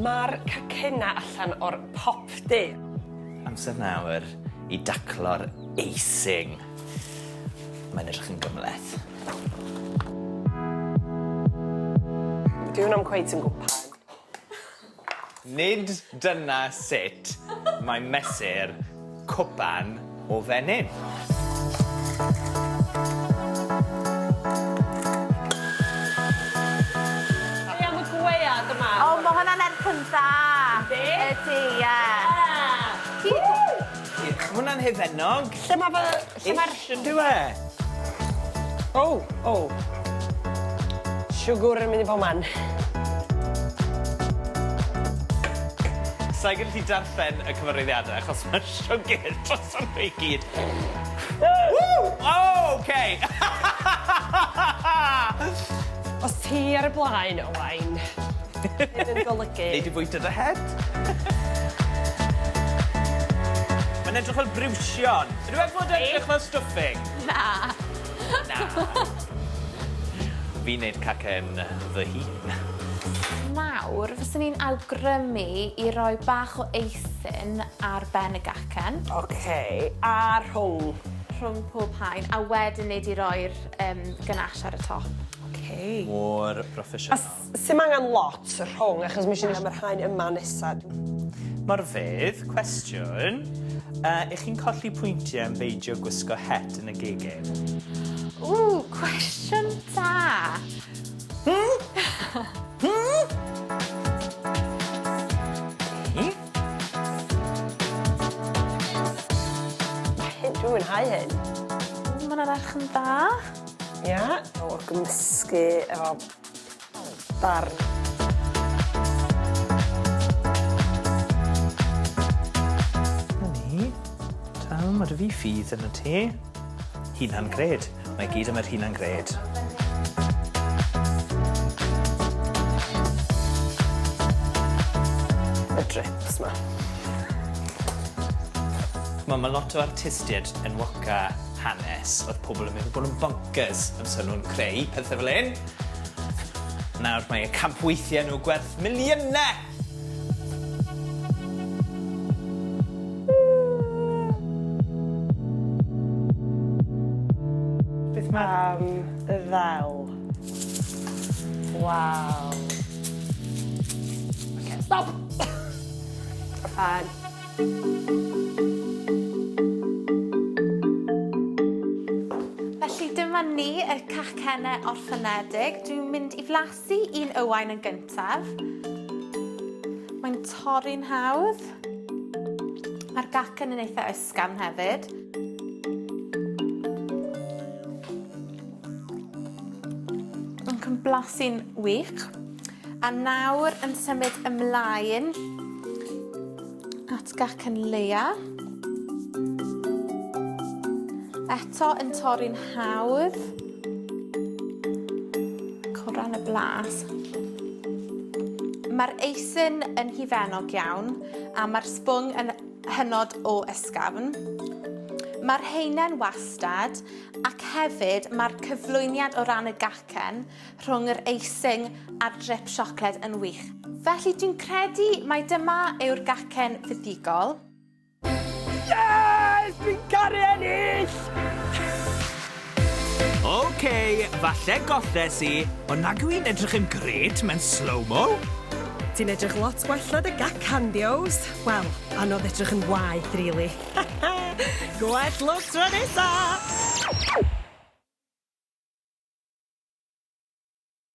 Mae'r cacena allan o'r popdy. Amser nawr I daclo'r eising. Mae'n edrych yn gymleth. Dwi hwnna'n cweith yn gwpan. Nid dyna sut mae mesur cwpan o fenyn. Be am y gwead yma? O, mae hwnna'n erbyn dda. Ydy, ie. Mae hwnna'n hefennog. Lle mae fy... Lle mae'r... Yndw e? O. Siwgr yn mynd I bob man. Sa'i gallu darllen y cyfarwyddiadau achos mae siwgr dros nhw I gyd. Okay. Os ti ar y blaen, Owain, hyn yn golygu. Neud I fwyta dy het? Mae'n edrych fel briwsion. Ydw e'n fod yn edrych fel stuffing? Na. Fi'n neud cacen fy hun. Nawr, fyswn ni'n awgrymu I roi bach o eisyn ar ben y gacen. Oce, a rhwng. Rhwng pob haen, a wedyn nid I roi'r ganache ar y top. Oce. Mor A proffesiynol. sy'n angen lot rhwng, achos mi eisiau ni am yr haen yma nesaf. Mor fydd, cwestiwn. Ych chi'n colli pwyntiau yn beidio gwisgo het yn y gegin? Cwestiwn da. Dwi'n mwynhau hyn. Mae'n edrych yn dda. Ia, o gymysgu efo darn. Ni, tal, mae dy fi ffydd yn y te. Hunan gred. Mae gyd am yr hunan gred. Y drips ma. Mae lot o artistiaid yn woca hanes oedd pobl yn meddwl bod yn bonkers yn sy'n nhw'n creu pethau fel hyn. Nawr mae y campweithiau nhw gwerth miliynau! Beth mae... Ddel. Waw. Okay, stop! Fine. Felly dyma ni y cacennau orffenedig. Dwi'n mynd I flasu un Owain yn gyntaf. Mae'n torri'n hawdd. Mae'r gacen yn eitha ysgafn hefyd. Mae'n cymblasu'n wych. A nawr yn symud ymlaen at gacen Leah. Eto yn torri'n hawdd. Coran y blas. Mae'r eisyn yn hifennog iawn a mae'r sbwng yn hynod o ysgafn. Mae'r haenen wastad ac hefyd mae'r cyflwyniad o ran y gacen rhwng yr eising a'r drip siocled yn wych. Felly dwi'n credu mai dyma yw'r gacen fuddigol. Yes! Fi'n caru ennill! Oce, falle golles I, ond nag yw'n edrych yn gret mewn slow-mo. Ti'n edrych lot gwella dy gacandios. Wel, anodd edrych yn waith, rili. Gwell lwc tro nesa!